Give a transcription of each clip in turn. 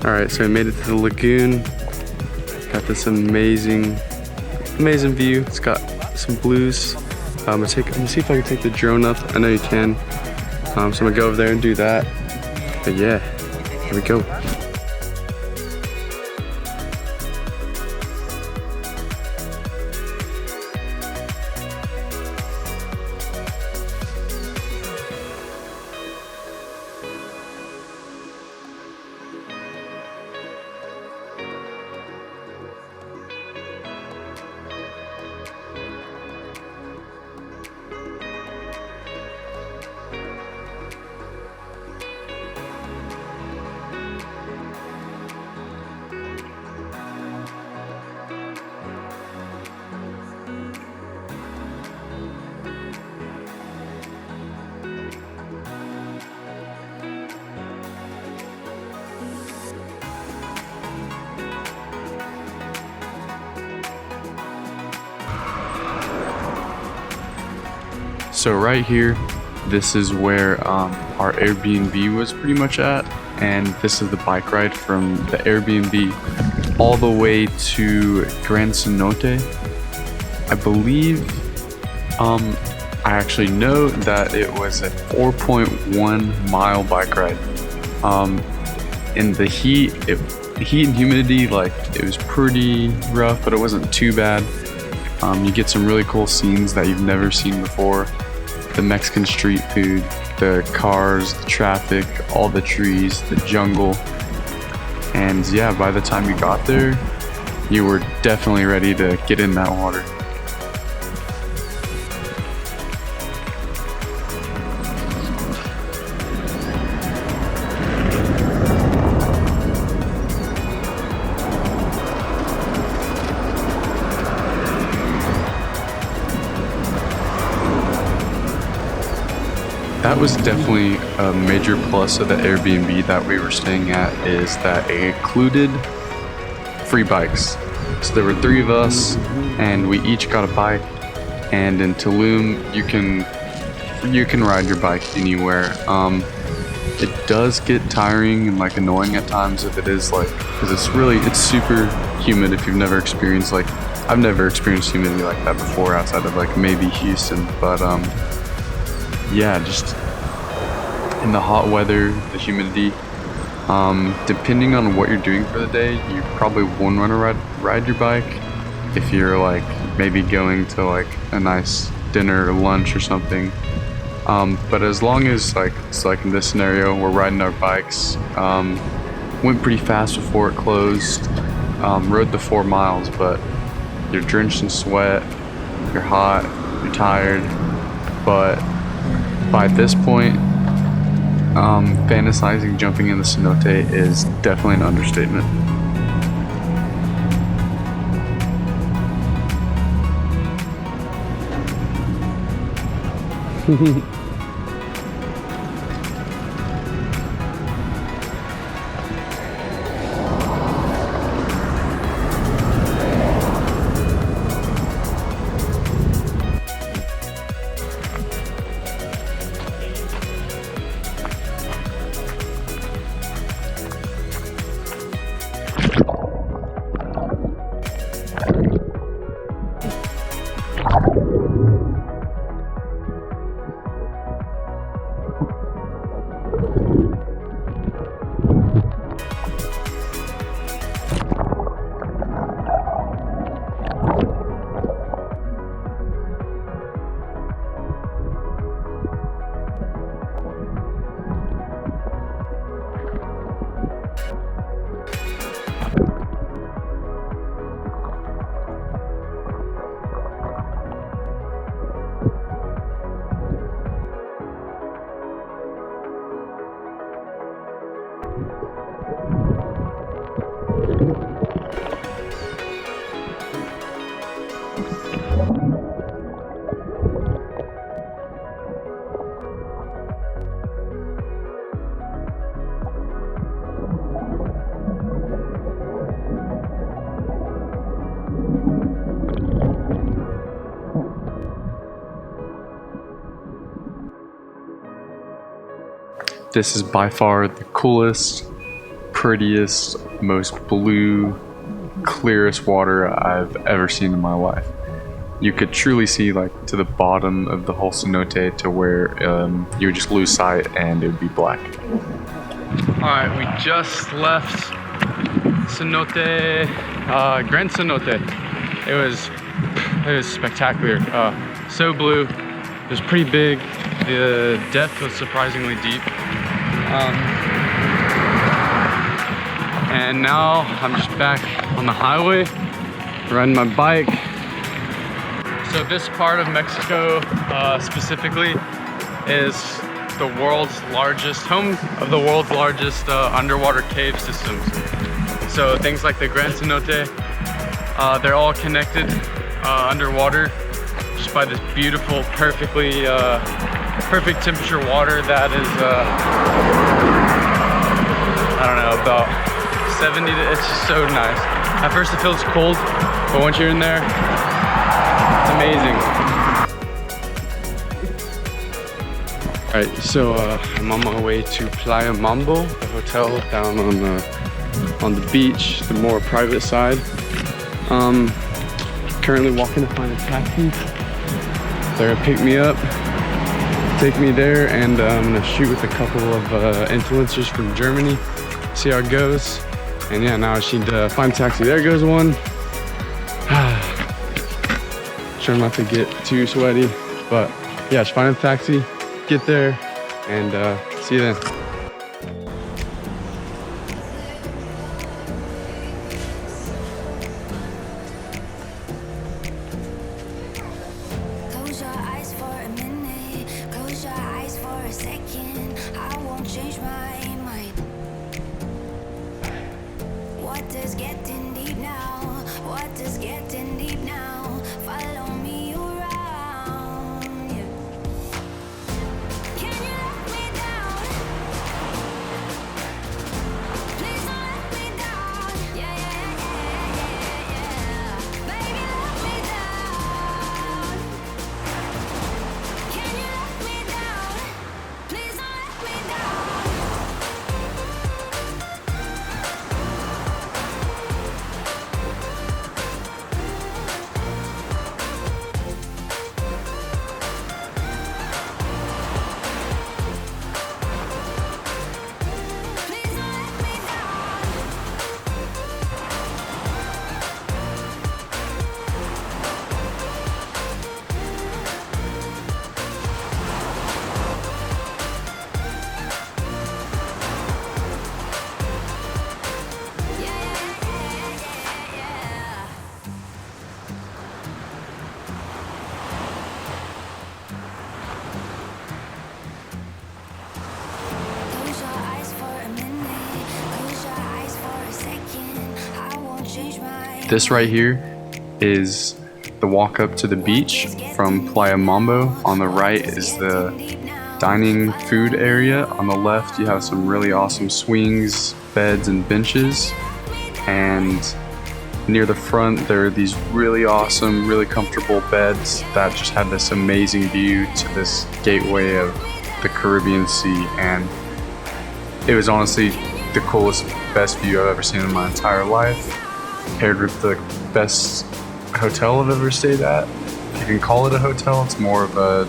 Alright, so we made it to the lagoon. Got this amazing view. It's got some blues. I'm gonna see if I can take the drone up. I know you can. So I'm gonna go over there and do that. But yeah, here we go. So right here, this is where our Airbnb was pretty much at, and this is the bike ride from the Airbnb all the way to Gran Cenote. I believe, I actually know that it was a 4.1 mile bike ride. In the heat and humidity, like it was pretty rough, but it wasn't too bad. You get some really cool scenes that you've never seen before. The Mexican street food, the cars, the traffic, all the trees, the jungle. And yeah, by the time you got there, you were definitely ready to get in that water. That was definitely a major plus of the Airbnb that we were staying at, is that it included free bikes. So there were 3 of us and we each got a bike, and in Tulum you can ride your bike anywhere. It does get tiring and like annoying at times if it is like, because it's super humid. If you've never experienced, like I've never experienced humidity like that before outside of like maybe Houston, but yeah, just in the hot weather, the humidity, depending on what you're doing for the day, you probably won't want to ride your bike if you're like maybe going to like a nice dinner or lunch or something. But as long as like, it's like in this scenario, we're riding our bikes, went pretty fast before it closed, rode the 4 miles, but you're drenched in sweat, you're hot, you're tired, but by this point, fantasizing jumping in the cenote is definitely an understatement. This is by far the coolest, prettiest, most blue, clearest water I've ever seen in my life. You could truly see like to the bottom of the whole cenote to where you would just lose sight and it would be black. Alright, we just left cenote, Grand Cenote. It was spectacular. So blue. It was pretty big. The depth was surprisingly deep. And now I'm just back on the highway, riding my bike. So this part of Mexico specifically is the world's largest, home of the world's largest underwater cave systems. So things like the Grand Cenote, they're all connected underwater just by this beautiful, perfect temperature water that is, I don't know, about 70 to, it's just so nice. At first it feels cold, but once you're in there, it's amazing. All right, so I'm on my way to Playa Mambo, the hotel down on the beach, the more private side. Currently walking to find a taxi. They're gonna pick me up, take me there, and I'm gonna shoot with a couple of influencers from Germany, see how it goes. And yeah, now I just need to find a taxi. There goes one. Try not to get too sweaty, but yeah, just find a taxi, get there, and see you then. Close your eyes for a minute, close your eyes for a second. I won't change my mind. What does getting deep now? What does getting deep now? Follow me around. Yeah. Can you let me down? Please don't let me down. Yeah, yeah, yeah, yeah, yeah. Baby, let me down. Can you let me down? Please don't let me down. Please don't let me down. Yeah, yeah, yeah, yeah. Close your eyes for a minute, close your eyes for a second. I won't change my This right here is the walk up to the beach from Playa Mambo. On the right is the dining food area. On the left you have some really awesome swings, beds, and benches. And near the front there are these really awesome, really comfortable beds that just had this amazing view to this gateway of the Caribbean Sea. And it was honestly the coolest, best view I've ever seen in my entire life, paired with the best hotel I've ever stayed at. If you can call it a hotel, it's more of a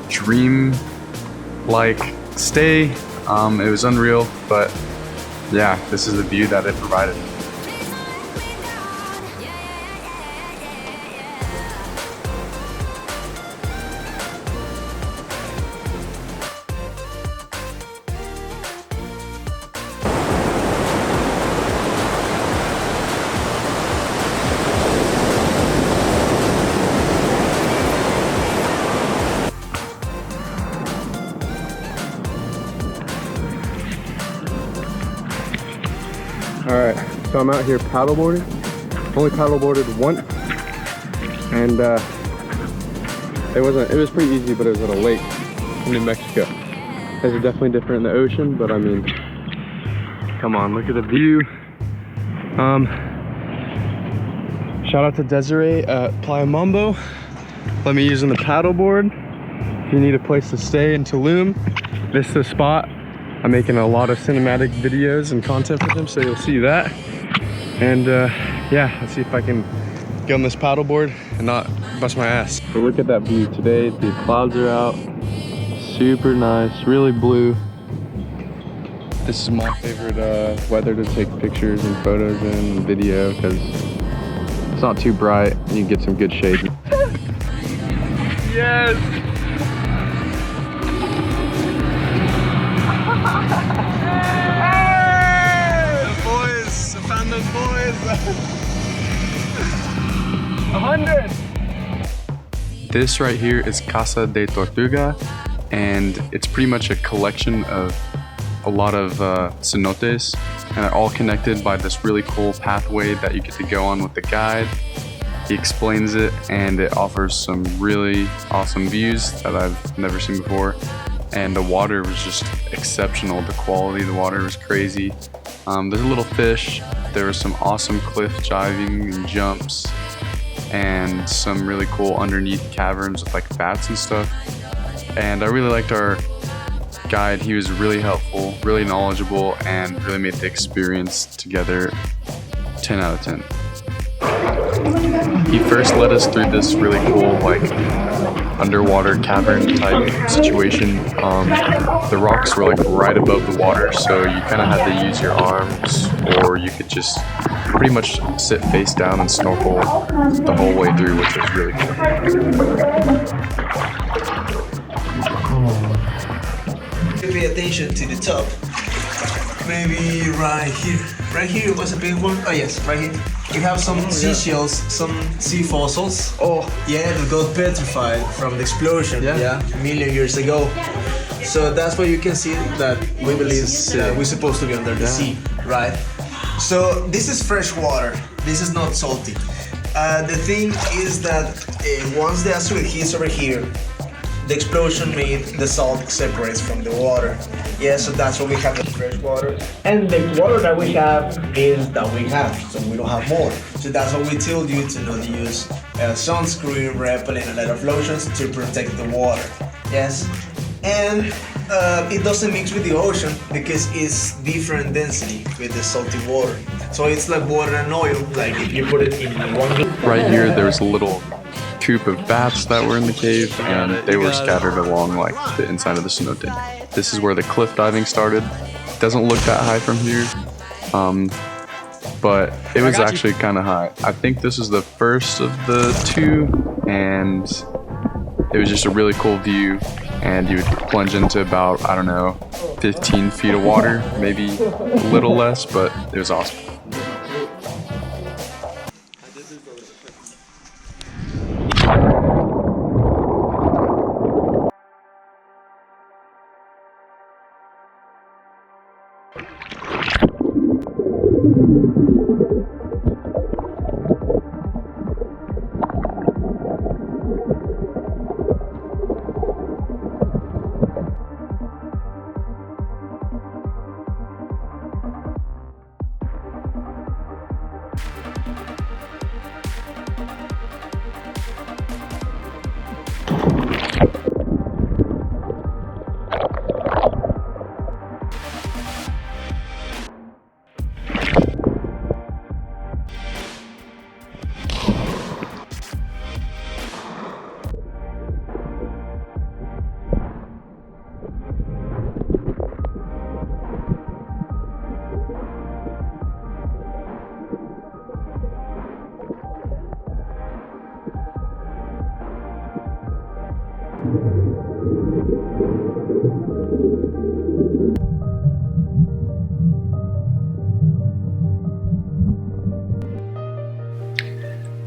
dream-like stay. It was unreal, but yeah, this is the view that it provided. Alright, so I'm out here paddleboarding. Only paddleboarded once, and it was pretty easy, but it was at a lake in New Mexico. These are definitely different in the ocean, but I mean, come on, look at the view. Shout out to Desiree at Playa Mambo. Let me using the paddleboard. If you need a place to stay in Tulum, this is the spot. I'm making a lot of cinematic videos and content for them, so you'll see that. And yeah, let's see if I can get on this paddleboard and not bust my ass. But look at that view today. The clouds are out. Super nice, really blue. This is my favorite weather to take pictures and photos in and video, because it's not too bright and you can get some good shade. Yes! Hey! The boys! I found those boys! 100! This right here is Casa de Tortuga, and it's pretty much a collection of a lot of cenotes, and they're all connected by this really cool pathway that you get to go on with the guide. He explains it, and it offers some really awesome views that I've never seen before. And the water was just exceptional. The quality of the water was crazy. There's a little fish. There was some awesome cliff diving and jumps, and some really cool underneath caverns with like bats and stuff. And I really liked our guide. He was really helpful, really knowledgeable, and really made the experience together 10 out of 10. He first led us through this really cool like underwater cavern type situation. The rocks were like right above the water, so you kind of had to use your arms, or you could just pretty much sit face down and snorkel the whole way through, which was really cool. Pay attention to the top. Maybe right here. Right here was a big one. Oh yes, right here. We have some seashells, some sea fossils. Oh yeah, that got petrified from the explosion. Yeah, a million years ago. So that's why you can see that we believe that we're supposed to be under the sea, right? So this is fresh water. This is not salty. The thing is that once the asteroid hits over here, the explosion made the salt separates from the water. Yeah, so that's why we have the fresh water. And the water that we have is that we have, so we don't have more. So that's why we told you to not use sunscreen, repellent, and a lot of lotions to protect the water. Yes, and it doesn't mix with the ocean because it's different density with the salty water. So it's like water and oil, like if you put it in one. Right here, there's a little coop of bats that were in the cave, and they were scattered along like the inside of the cenote. This is where the cliff diving started. Doesn't look that high from here, but it was actually kind of high. I think this is the first of the two, and it was just a really cool view, and you would plunge into about, I don't know, 15 feet of water, maybe a little less, but it was awesome.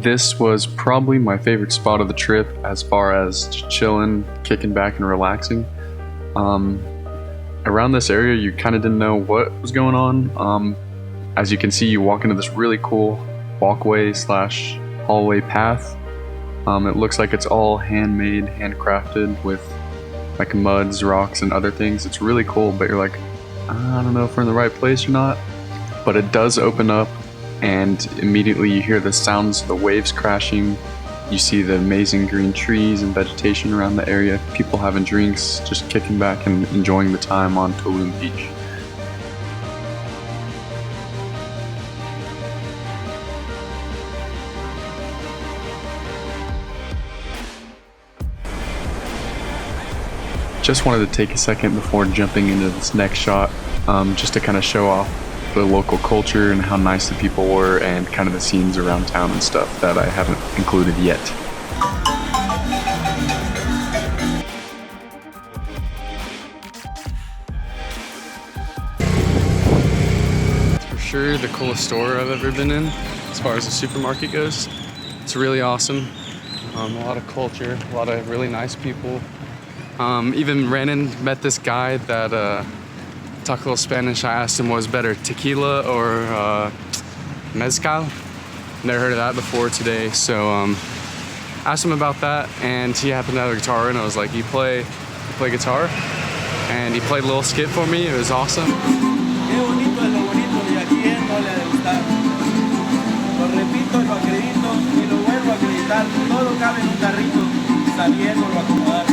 This was probably my favorite spot of the trip as far as just chilling, kicking back and relaxing. Around this area you kind of didn't know what was going on. As you can see, you walk into this really cool walkway slash hallway path. It looks like it's all handmade, handcrafted with like muds, rocks, and other things. It's really cool, but you're like, I don't know if we're in the right place or not. But it does open up, and immediately you hear the sounds of the waves crashing. You see the amazing green trees and vegetation around the area, people having drinks, just kicking back and enjoying the time on Tulum Beach. Just wanted to take a second before jumping into this next shot, just to kind of show off the local culture and how nice the people were and kind of the scenes around town and stuff that I haven't included yet. It's for sure the coolest store I've ever been in as far as the supermarket goes. It's really awesome. A lot of culture, a lot of really nice people. Even met this guy that talked a little Spanish. I asked him what was better, tequila or mezcal. Never heard of that before today, so asked him about that, and he happened to have a guitar, and I was like, you play guitar? And he played a little skit for me. It was awesome. Qué bonito es lo bonito y a quién no le ha de gustar. Lo repito, lo acredito y lo vuelvo a acreditar. Todo cabe en un carrito, sabiéndolo acomodar.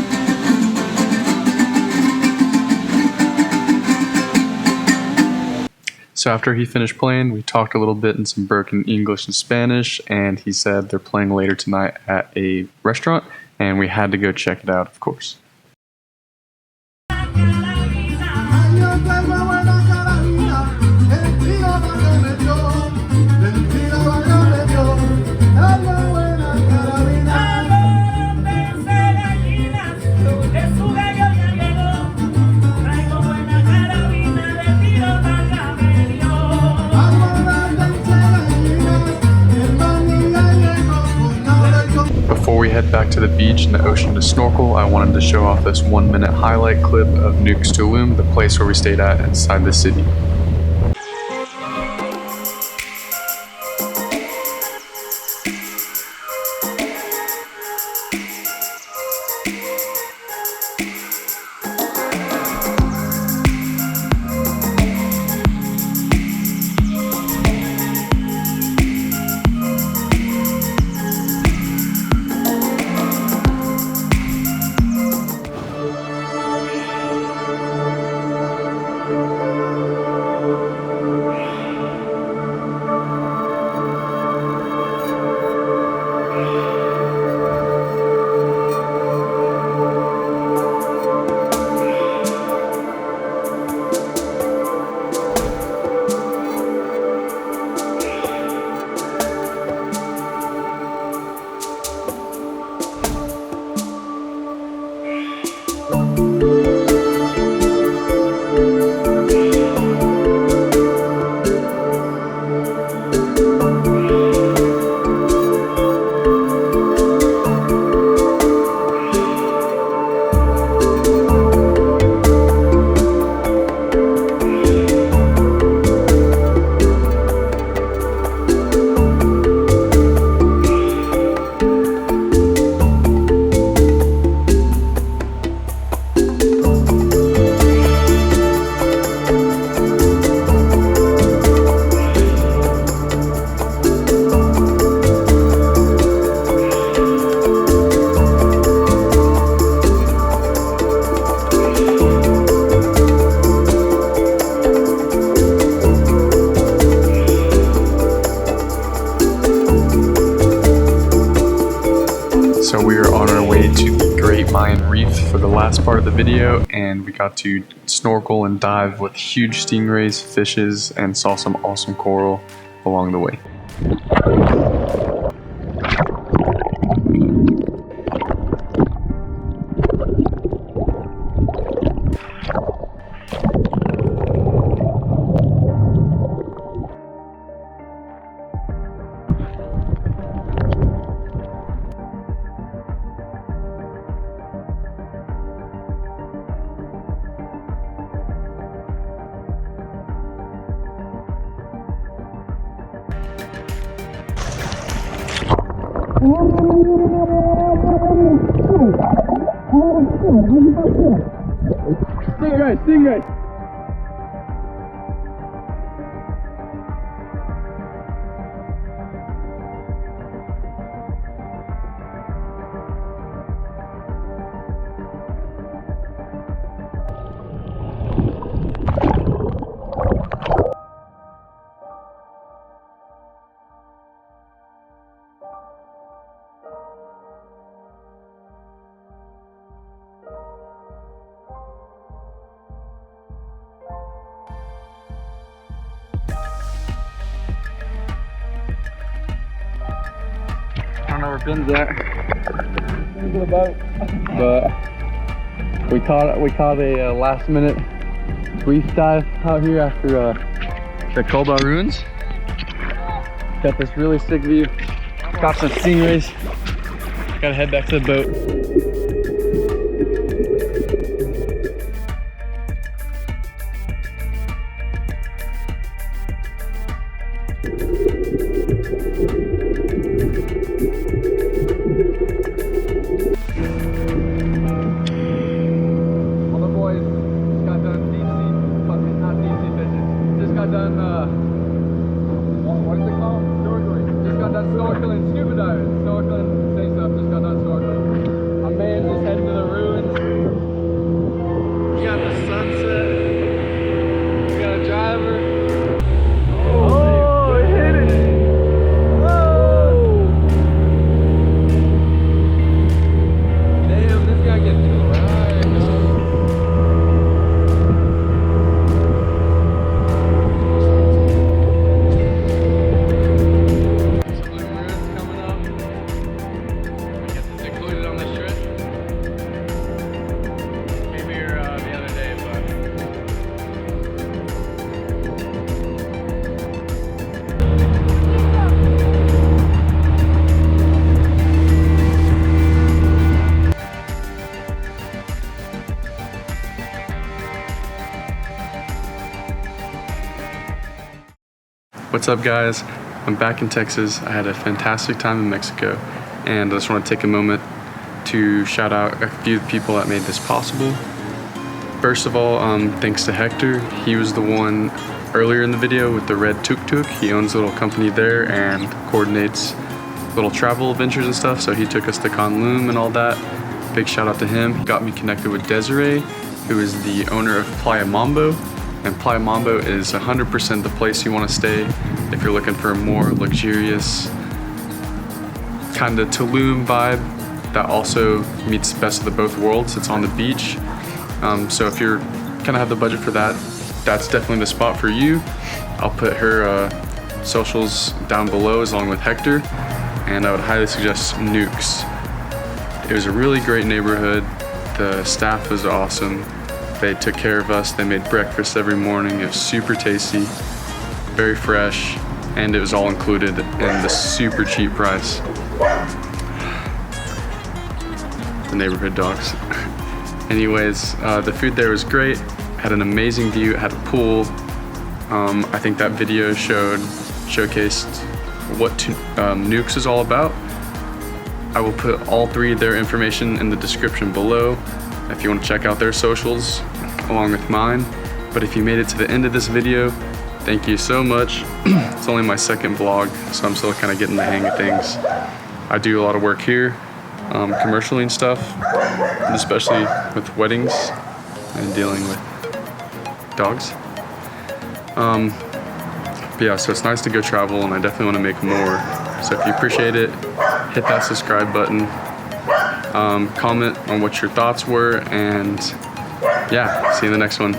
So after he finished playing, we talked a little bit in some broken English and Spanish, and he said they're playing later tonight at a restaurant, and we had to go check it out, of course. Before we head back to the beach and the ocean to snorkel, I wanted to show off this 1-minute highlight clip of Nuke's Tulum, the place where we stayed at inside the city. So we are on our way to the Great Mayan Reef for the last part of the video, and we got to snorkel and dive with huge stingrays, fishes, and saw some awesome coral along the way. Stingrays! don't know where Ben's at. But we caught a last minute reef dive out here after the Koba ruins. Got this really sick view. Got some stingrays. Gotta head back to the boat. Snorkeling, scuba diving, snorkeling, same stuff, just got done snorkeling. My man's just heading to the ruins. We got the sunset. We got a driver. Oh, it hit it! Whoa! Damn, this guy gets What's up, guys? I'm back in Texas. I had a fantastic time in Mexico, and I just want to take a moment to shout out a few people that made this possible. First of all, thanks to Hector. He was the one earlier in the video with the Red TukTuk. He owns a little company there and coordinates little travel adventures and stuff, so he took us to Tulum and all that. Big shout out to him. He got me connected with Desiree, who is the owner of Playa Mambo. And Playa Mambo is 100% the place you want to stay if you're looking for a more luxurious kind of Tulum vibe that also meets best of the both worlds. It's on the beach. So if you're kind of have the budget for that, that's definitely the spot for you. I'll put her socials down below along with Hector, and I would highly suggest Nukes. It was a really great neighborhood. The staff was awesome. They took care of us. They made breakfast every morning. It was super tasty, very fresh, and it was all included in the super cheap price. The neighborhood dogs. Anyways, the food there was great. Had an amazing view. It had a pool. I think that video showcased what Nukes is all about. I will put all three of their information in the description below if you want to check out their socials along with mine. But if you made it to the end of this video, thank you so much. It's only my second vlog, so I'm still kind of getting the hang of things. I do a lot of work here, commercially and stuff, and especially with weddings and dealing with dogs. But yeah, so it's nice to go travel, and I definitely want to make more. So if you appreciate it, hit that subscribe button. Comment on what your thoughts were, and yeah, see you in the next one.